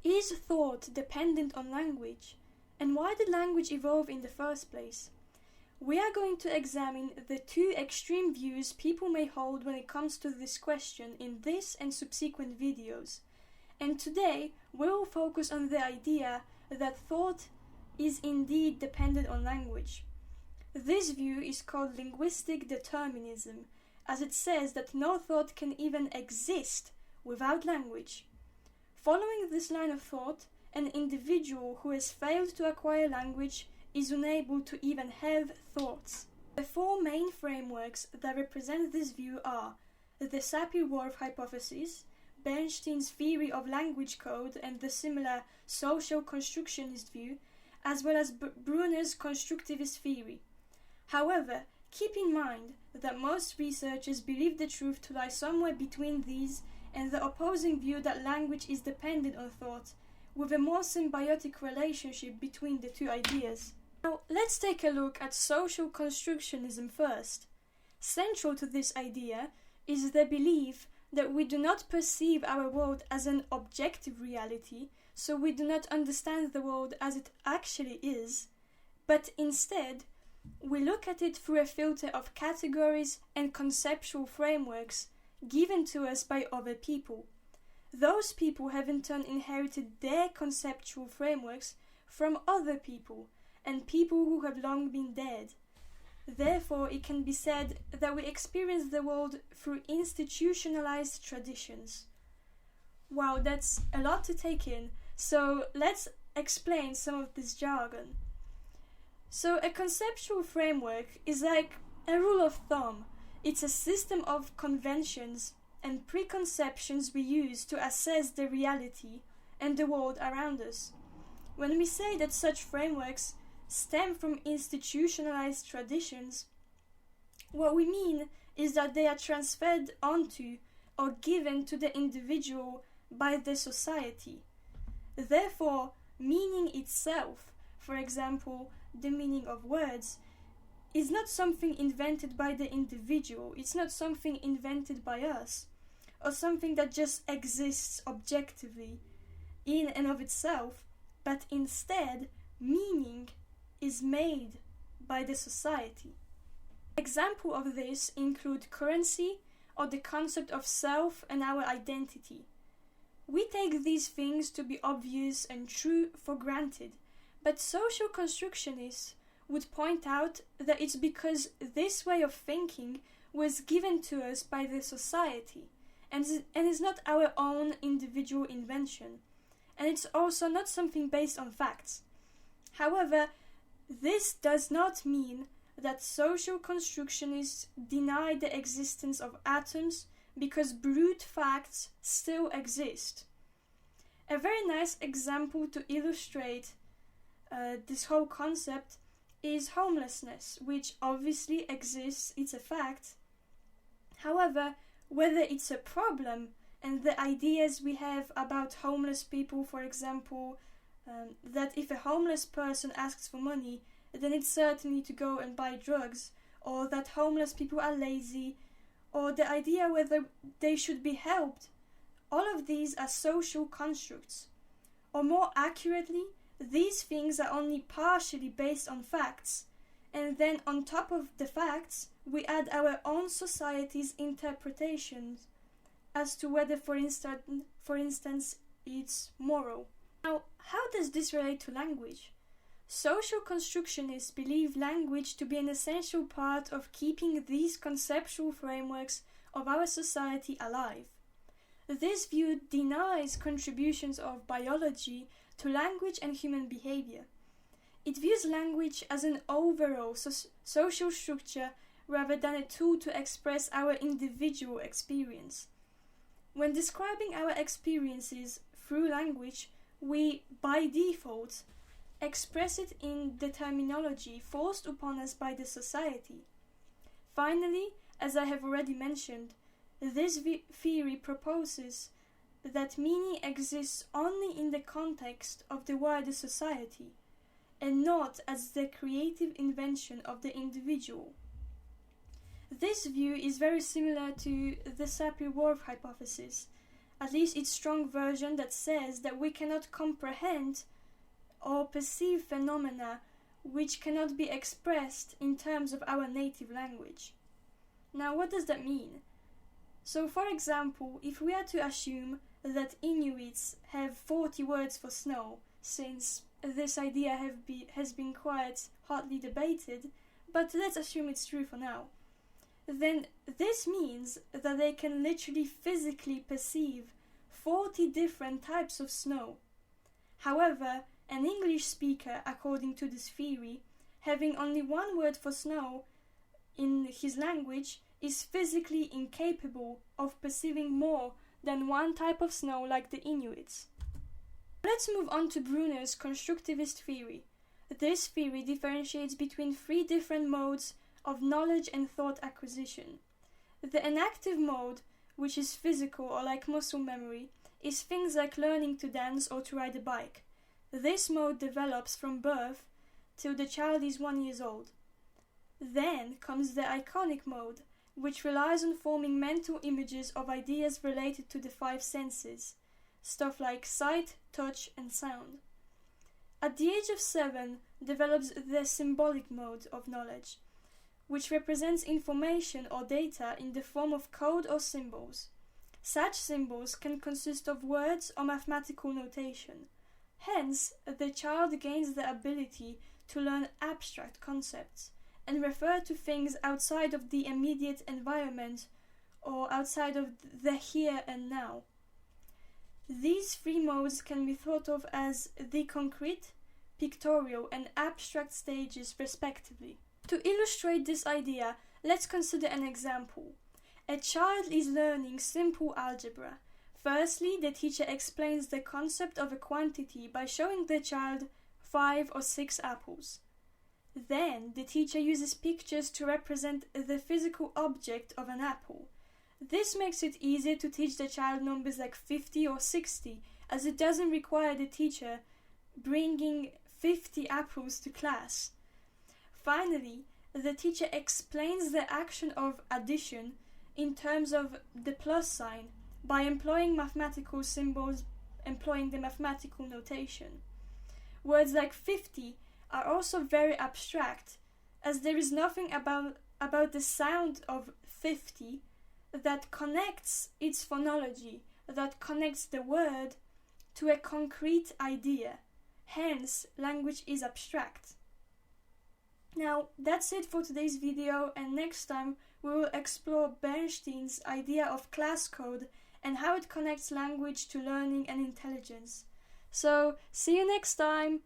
Is thought dependent on language? And why did language evolve in the first place? We are going to examine the two extreme views people may hold when it comes to this question in this and subsequent videos. And today we will focus on the idea that thought is indeed dependent on language. This view is called linguistic determinism, as it says that no thought can even exist without language. Following this line of thought, an individual who has failed to acquire language is unable to even have thoughts. The four main frameworks that represent this view are the Sapir-Whorf hypothesis, Bernstein's theory of language code and the similar social constructionist view, as well as Bruner's constructivist theory. However, keep in mind that most researchers believe the truth to lie somewhere between these and the opposing view that language is dependent on thought, with a more symbiotic relationship between the two ideas. Now, let's take a look at social constructionism first. Central to this idea is the belief that we do not perceive our world as an objective reality, so we do not understand the world as it actually is, but instead, we look at it through a filter of categories and conceptual frameworks given to us by other people. Those people have in turn inherited their conceptual frameworks from other people and people who have long been dead. Therefore, it can be said that we experience the world through institutionalized traditions. Wow, that's a lot to take in, so let's explain some of this jargon. So a conceptual framework is like a rule of thumb. It's a system of conventions and preconceptions we use to assess the reality and the world around us. When we say that such frameworks stem from institutionalized traditions, what we mean is that they are transferred onto or given to the individual by the society. Therefore, meaning itself, for example, the meaning of words, is not something invented by the individual, it's not something invented by us, or something that just exists objectively in and of itself, but instead, meaning is made by the society. Examples of this include currency or the concept of self and our identity. We take these things to be obvious and true for granted, but social constructionists would point out that it's because this way of thinking was given to us by the society and is not our own individual invention, and it's also not something based on facts. However, this does not mean that social constructionists deny the existence of atoms because brute facts still exist. A very nice example to illustrate this whole concept is homelessness, which obviously exists, it's a fact. However, whether it's a problem and the ideas we have about homeless people, for example, that if a homeless person asks for money, then it's certainly to go and buy drugs, or that homeless people are lazy, or the idea whether they should be helped, all of these are social constructs. Or more accurately, these things are only partially based on facts, and then on top of the facts, we add our own society's interpretations as to whether, for instance, it's moral. Now, how does this relate to language? Social constructionists believe language to be an essential part of keeping these conceptual frameworks of our society alive. This view denies contributions of biology to language and human behavior. It views language as an overall social structure rather than a tool to express our individual experience. When describing our experiences through language, we, by default, express it in the terminology forced upon us by the society. Finally, as I have already mentioned, this theory proposes that meaning exists only in the context of the wider society, and not as the creative invention of the individual. This view is very similar to the Sapir-Whorf hypothesis, at least its strong version that says that we cannot comprehend or perceive phenomena which cannot be expressed in terms of our native language. Now, what does that mean? So, for example, if we are to assume that Inuits have 40 words for snow, since this idea has been quite hotly debated, but let's assume it's true for now, then this means that they can literally physically perceive 40 different types of snow. However, an English speaker, according to this theory, having only one word for snow in his language, is physically incapable of perceiving more than one type of snow like the Inuits. Let's move on to Bruner's constructivist theory. This theory differentiates between 3 different modes of knowledge and thought acquisition. The enactive mode, which is physical or like muscle memory, is things like learning to dance or to ride a bike. This mode develops from birth till the child is 1 year old. Then comes the iconic mode, which relies on forming mental images of ideas related to the 5 senses, stuff like sight, touch, and sound. At the age of 7 develops the symbolic mode of knowledge, which represents information or data in the form of code or symbols. Such symbols can consist of words or mathematical notation. Hence, the child gains the ability to learn abstract concepts and refer to things outside of the immediate environment or outside of the here and now. These 3 modes can be thought of as the concrete, pictorial, and abstract stages respectively. To illustrate this idea, let's consider an example. A child is learning simple algebra. Firstly, the teacher explains the concept of a quantity by showing the child 5 or 6 apples. Then, the teacher uses pictures to represent the physical object of an apple. This makes it easier to teach the child numbers like 50 or 60, as it doesn't require the teacher bringing 50 apples to class. Finally, the teacher explains the action of addition in terms of the plus sign by employing mathematical symbols, employing the mathematical notation. Words like 50 are also very abstract, as there is nothing about the sound of 50 that connects its phonology, that connects the word to a concrete idea. Hence, language is abstract. Now, that's it for today's video, and next time we will explore Bernstein's idea of class code and how it connects language to learning and intelligence. So, see you next time!